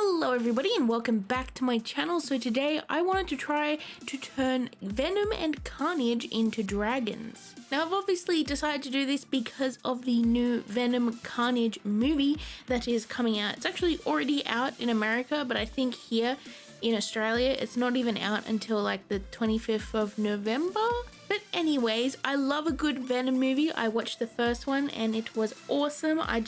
Hello everybody and welcome back to my channel. So today I wanted to try to turn Venom and Carnage into dragons. Now I've obviously decided to do this because of the new Venom Carnage movie that is coming out. It's actually already out in America, but I think here in Australia it's not even out until like the 25th of November. But anyways, I love a good Venom movie. I watched the first one and it was awesome. I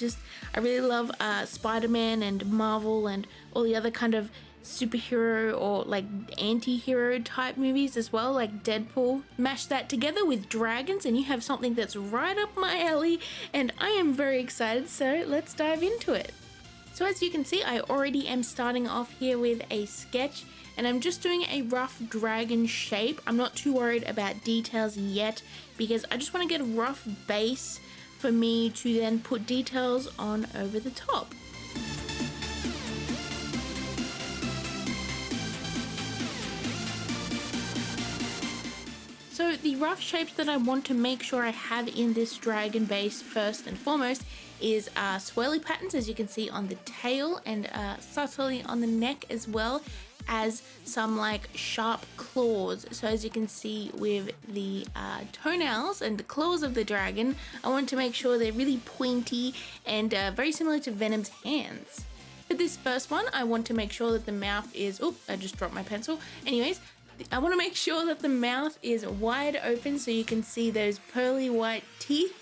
really love Spider-Man and Marvel and all the other kind of superhero or like anti-hero type movies as well, like Deadpool. Mash that together with dragons and you have something that's right up my alley, and I am very excited, so let's dive into it. So as you can see, I already am starting off here with a sketch, and I'm just doing a rough dragon shape. I'm not too worried about details yet because I just want to get a rough base for me to then put details on over the top. So the rough shapes that I want to make sure I have in this dragon base first and foremost is swirly patterns, as you can see on the tail, and subtly on the neck, as well as some like sharp claws. So as you can see with the toenails and the claws of the dragon, I want to make sure they're really pointy and very similar to Venom's hands. For this first one, I want to make sure that the mouth is, I just dropped my pencil. Anyways, I want to make sure that the mouth is wide open so you can see those pearly white teeth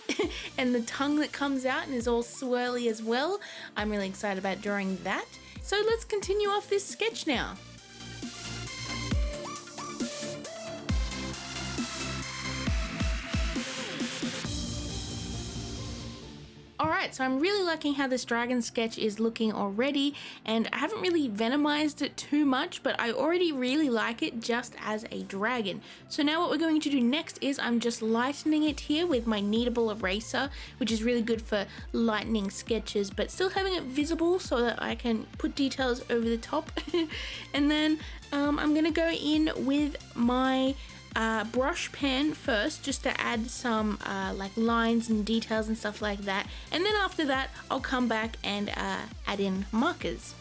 and the tongue that comes out and is all swirly as well. I'm really excited about drawing that. So let's continue off this sketch now. Alright, so I'm really liking how this dragon sketch is looking already, and I haven't really venomized it too much, but I already really like it just as a dragon. So now what we're going to do next is I'm just lightening it here with my kneadable eraser, which is really good for lightening sketches but still having it visible so that I can put details over the top. And then I'm gonna go in with my brush pen first, just to add some like lines and details and stuff like that, and then after that I'll come back and add in markers.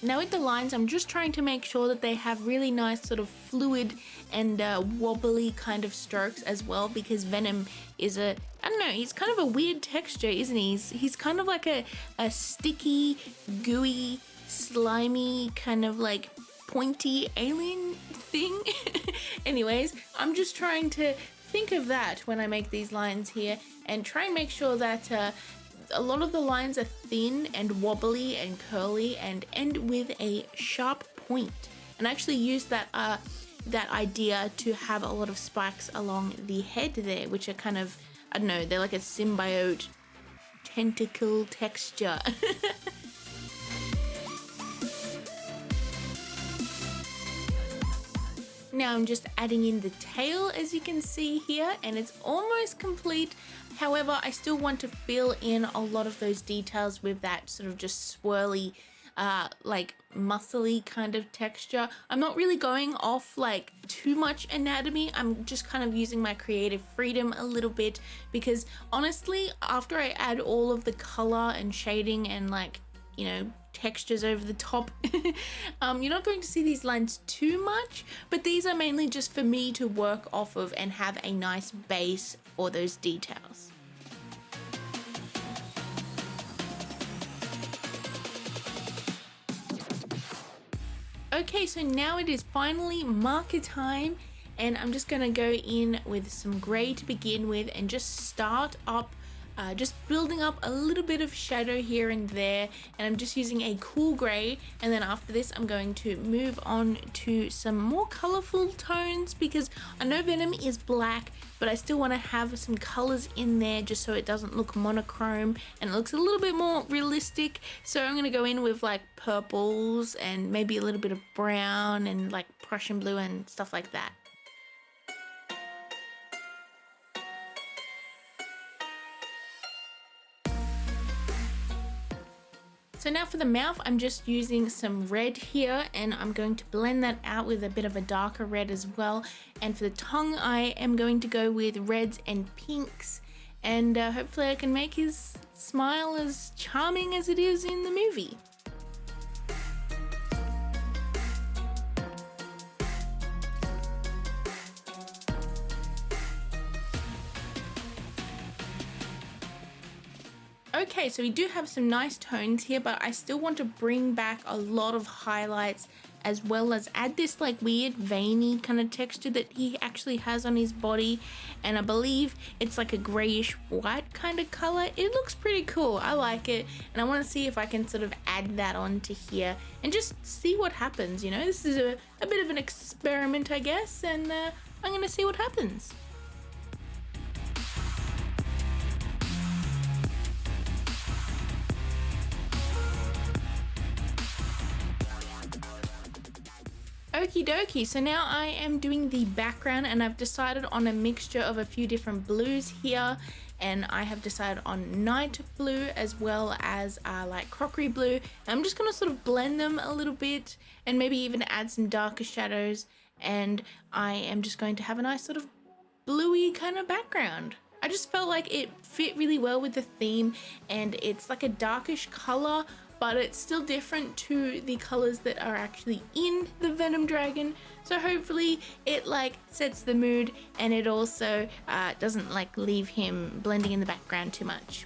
Now with the lines, I'm just trying to make sure that they have really nice sort of fluid and wobbly kind of strokes as well, because Venom is I don't know, he's kind of a weird texture, isn't he? He's kind of like a sticky, gooey, slimy, kind of like pointy alien thing. Anyways, I'm just trying to think of that when I make these lines here and try and make sure that a lot of the lines are thin and wobbly and curly and end with a sharp point. And I actually use that idea to have a lot of spikes along the head there, which are kind of, I don't know, they're like a symbiote tentacle texture. Now I'm just adding in the tail, as you can see here, and it's almost complete. However, I still want to fill in a lot of those details with that sort of just swirly, like muscly kind of texture. I'm not really going off like too much anatomy. I'm just kind of using my creative freedom a little bit, because honestly, after I add all of the color and shading and like, you know, textures over the top, you're not going to see these lines too much, but these are mainly just for me to work off of and have a nice base for those details. Okay, so now it is finally marker time, and I'm just gonna go in with some gray to begin with and just start up just building up a little bit of shadow here and there, and I'm just using a cool gray. And then after this I'm going to move on to some more colorful tones, because I know Venom is black, but I still want to have some colors in there just so it doesn't look monochrome and it looks a little bit more realistic. So I'm going to go in with like purples and maybe a little bit of brown and like Prussian blue and stuff like that. So now for the mouth, I'm just using some red here, and I'm going to blend that out with a bit of a darker red as well. And for the tongue, I am going to go with reds and pinks. and hopefully I can make his smile as charming as it is in the movie. Okay, so we do have some nice tones here, but I still want to bring back a lot of highlights as well as add this like weird veiny kind of texture that he actually has on his body, and I believe it's like a grayish white kind of color. It looks pretty cool. I like it, and I want to see if I can sort of add that onto here and just see what happens. You know, this is a bit of an experiment, I guess, and I'm gonna see what happens. Okie dokie, so now I am doing the background, and I've decided on a mixture of a few different blues here, and I have decided on night blue as well as like crockery blue. And I'm just gonna sort of blend them a little bit and maybe even add some darker shadows, and I am just going to have a nice sort of bluey kind of background. I just felt like it fit really well with the theme, and it's like a darkish color, but it's still different to the colors that are actually in the Venom Dragon. So hopefully it like sets the mood, and it also doesn't like leave him blending in the background too much.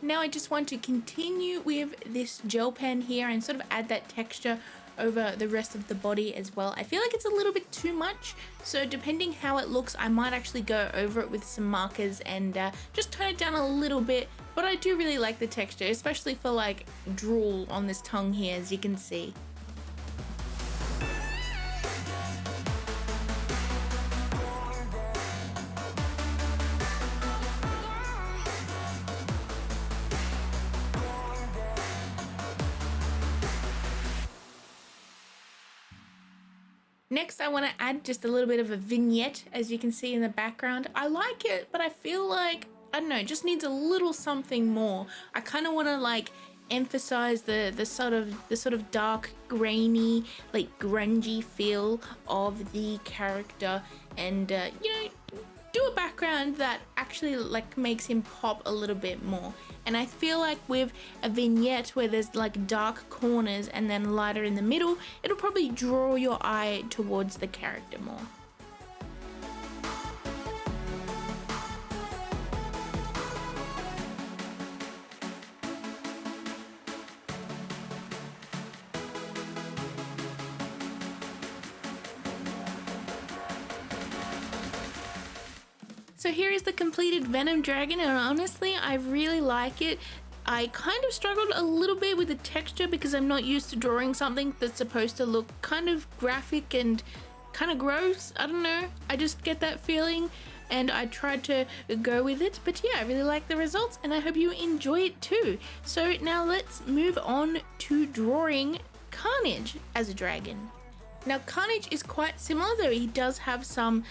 Now I just want to continue with this gel pen here and sort of add that texture over the rest of the body as well. I feel like it's a little bit too much, so depending how it looks, I might actually go over it with some markers and just tone it down a little bit. But I do really like the texture, especially for like drool on this tongue here, as you can see. Next, I want to add just a little bit of a vignette, as you can see in the background. I like it, but I feel like, I don't know, it just needs a little something more. I kind of want to like emphasize the sort of dark, grainy, like grungy feel of the character, and you know, do a background that actually like makes him pop a little bit more. And I feel like with a vignette where there's like dark corners and then lighter in the middle, it'll probably draw your eye towards the character more. So here is the completed Venom Dragon, and honestly, I really like it. I kind of struggled a little bit with the texture because I'm not used to drawing something that's supposed to look kind of graphic and kind of gross. I don't know, I just get that feeling, and I tried to go with it. But yeah, I really like the results, and I hope you enjoy it too. So now let's move on to drawing Carnage as a dragon. Now Carnage is quite similar, though he does have some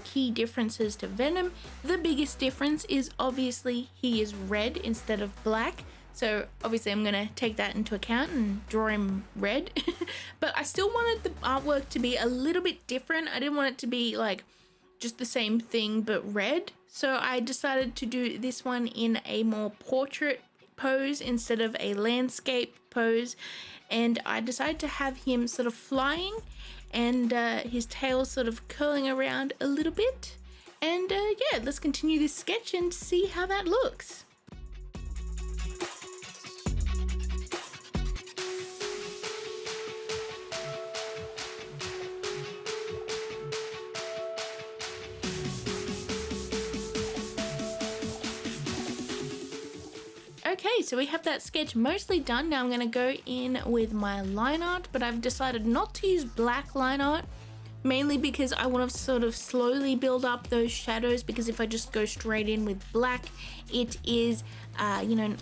key differences to Venom. The biggest difference is obviously he is red instead of black, so obviously I'm gonna take that into account and draw him red. But I still wanted the artwork to be a little bit different. I didn't want it to be like just the same thing but red, so I decided to do this one in a more portrait pose instead of a landscape pose, and I decided to have him sort of flying and his tail sort of curling around a little bit. And yeah, let's continue this sketch and see how that looks. Okay, so we have that sketch mostly done. Now I'm going to go in with my line art, but I've decided not to use black line art, mainly because I want to sort of slowly build up those shadows, because if I just go straight in with black, it is, you know,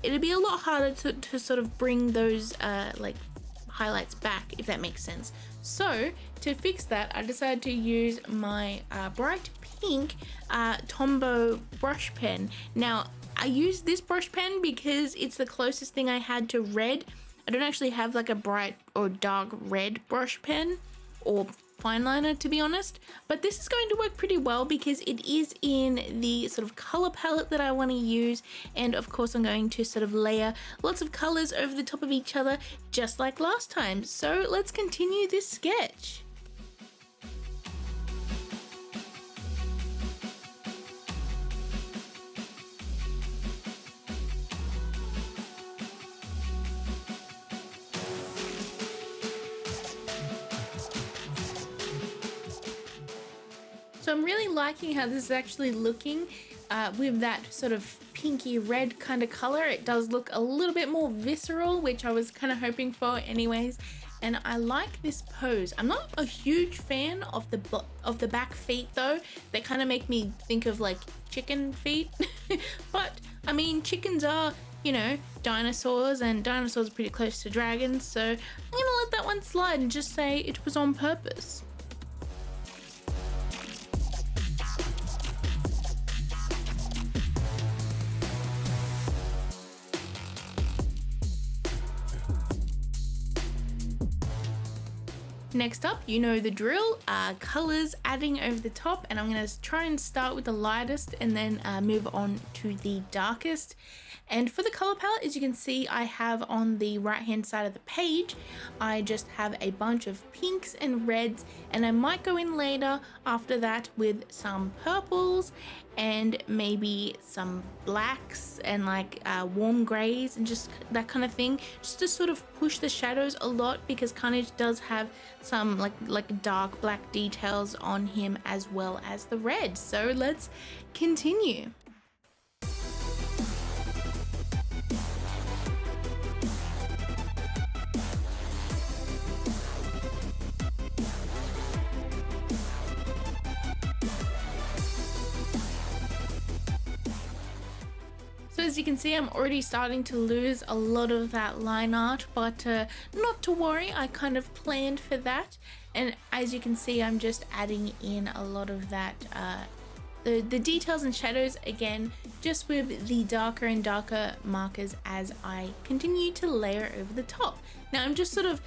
it'll be a lot harder to sort of bring those like highlights back, if that makes sense. So to fix that, I decided to use my bright pink Tombow brush pen. Now, I use this brush pen because it's the closest thing I had to red. I don't actually have like a bright or dark red brush pen or fine liner, to be honest, but this is going to work pretty well because it is in the sort of color palette that I want to use, and of course I'm going to sort of layer lots of colors over the top of each other just like last time. So let's continue this sketch. So I'm really liking how this is actually looking with that sort of pinky red kind of color. It does look a little bit more visceral, which I was kind of hoping for anyways. And I like this pose. I'm not a huge fan of the back feet though. They kind of make me think of like chicken feet. But I mean, chickens are, you know, dinosaurs, and dinosaurs are pretty close to dragons. So I'm gonna let that one slide and just say it was on purpose. Next up, you know the drill, colors adding over the top, and I'm going to try and start with the lightest and then move on to the darkest. And for the color palette, as you can see, I have on the right hand side of the page, I just have a bunch of pinks and reds, and I might go in later after that with some purples and maybe some blacks and like warm grays and just that kind of thing, just to sort of push the shadows a lot, because Carnage does have some like dark black details on him as well as the red. So let's continue. So as you can see, I'm already starting to lose a lot of that line art, but not to worry, I kind of planned for that. And as you can see, I'm just adding in a lot of that, the details and shadows again, just with the darker and darker markers as I continue to layer over the top. Now I'm just sort of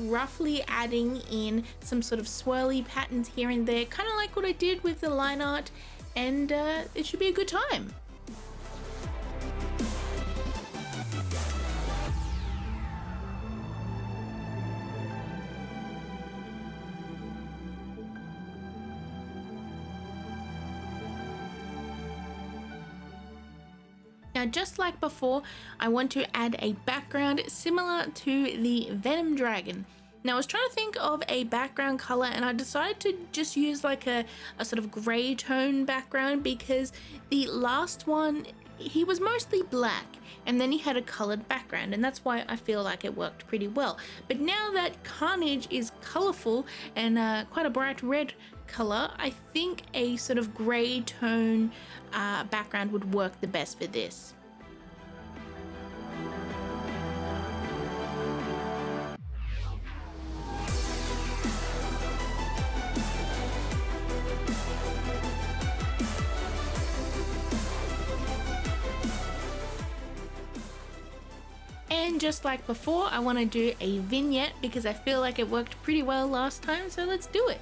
roughly adding in some sort of swirly patterns here and there, kind of like what I did with the line art, and it should be a good time. Now, just like before, I want to add a background similar to the Venom dragon. Now, I was trying to think of a background color, and I decided to just use like a sort of gray tone background, because the last one, he was mostly black and then he had a colored background, and that's why I feel like it worked pretty well. But now that Carnage is colorful and quite a bright red color, I think a sort of gray tone background would work the best for this. And just like before, I want to do a vignette because I feel like it worked pretty well last time, so let's do it.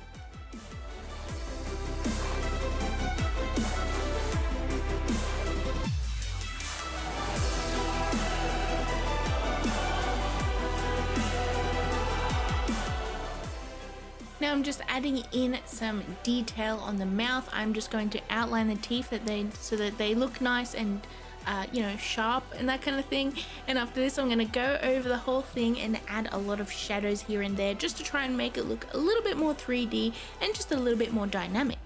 Now I'm just adding in some detail on the mouth. I'm just going to outline the teeth so that they look nice and you know, sharp and that kind of thing. And after this, I'm going to go over the whole thing and add a lot of shadows here and there, just to try and make it look a little bit more 3D and just a little bit more dynamic.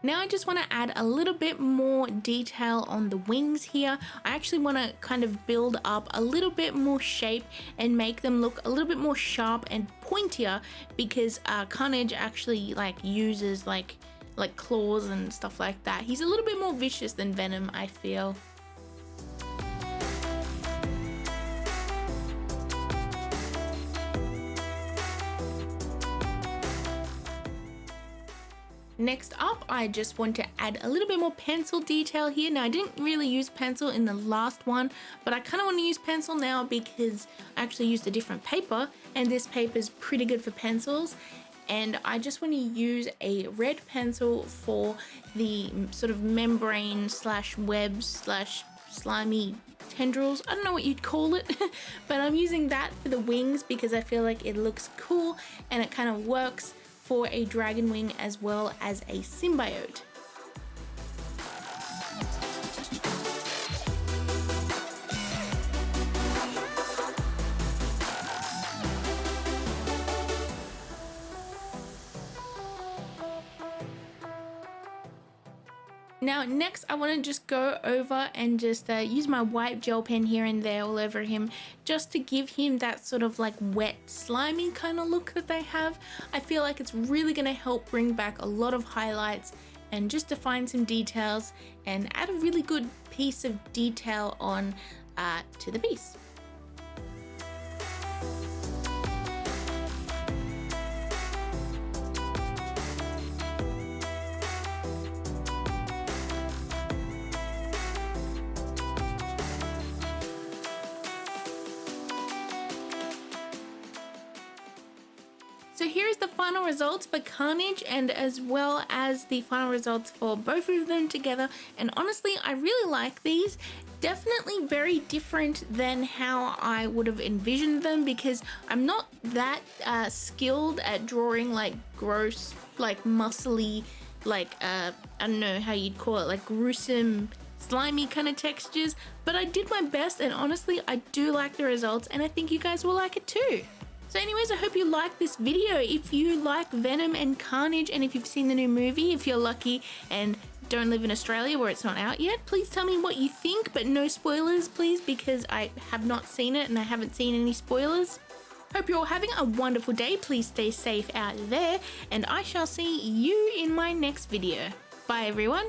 Now I just want to add a little bit more detail on the wings here. I actually want to kind of build up a little bit more shape and make them look a little bit more sharp and pointier, because Carnage actually like uses like like claws and stuff like that. He's a little bit more vicious than Venom, I feel. Next up, I just want to add a little bit more pencil detail here. Now, I didn't really use pencil in the last one, but I kind of want to use pencil now because I actually used a different paper, and this paper is pretty good for pencils. And I just want to use a red pencil for the sort of membrane slash web slash slimy tendrils. I don't know what you'd call it, but I'm using that for the wings because I feel like it looks cool and it kind of works for a dragon wing as well as a symbiote. Now next I want to just go over and just use my white gel pen here and there all over him just to give him that sort of like wet slimy kind of look that they have. I feel like it's really going to help bring back a lot of highlights and just define some details and add a really good piece of detail on to the piece. So here's the final results for Carnage and as well as the final results for both of them together. And honestly, I really like these. Definitely very different than how I would have envisioned them because I'm not that skilled at drawing like gross, like muscly, like I don't know how you'd call it, like gruesome, slimy kind of textures. But I did my best and honestly, I do like the results and I think you guys will like it too. So anyways, I hope you liked this video. If you like Venom and Carnage and if you've seen the new movie, if you're lucky and don't live in Australia where it's not out yet, please tell me what you think, but no spoilers please, because I have not seen it and I haven't seen any spoilers. Hope you're all having a wonderful day. Please stay safe out there and I shall see you in my next video. Bye everyone.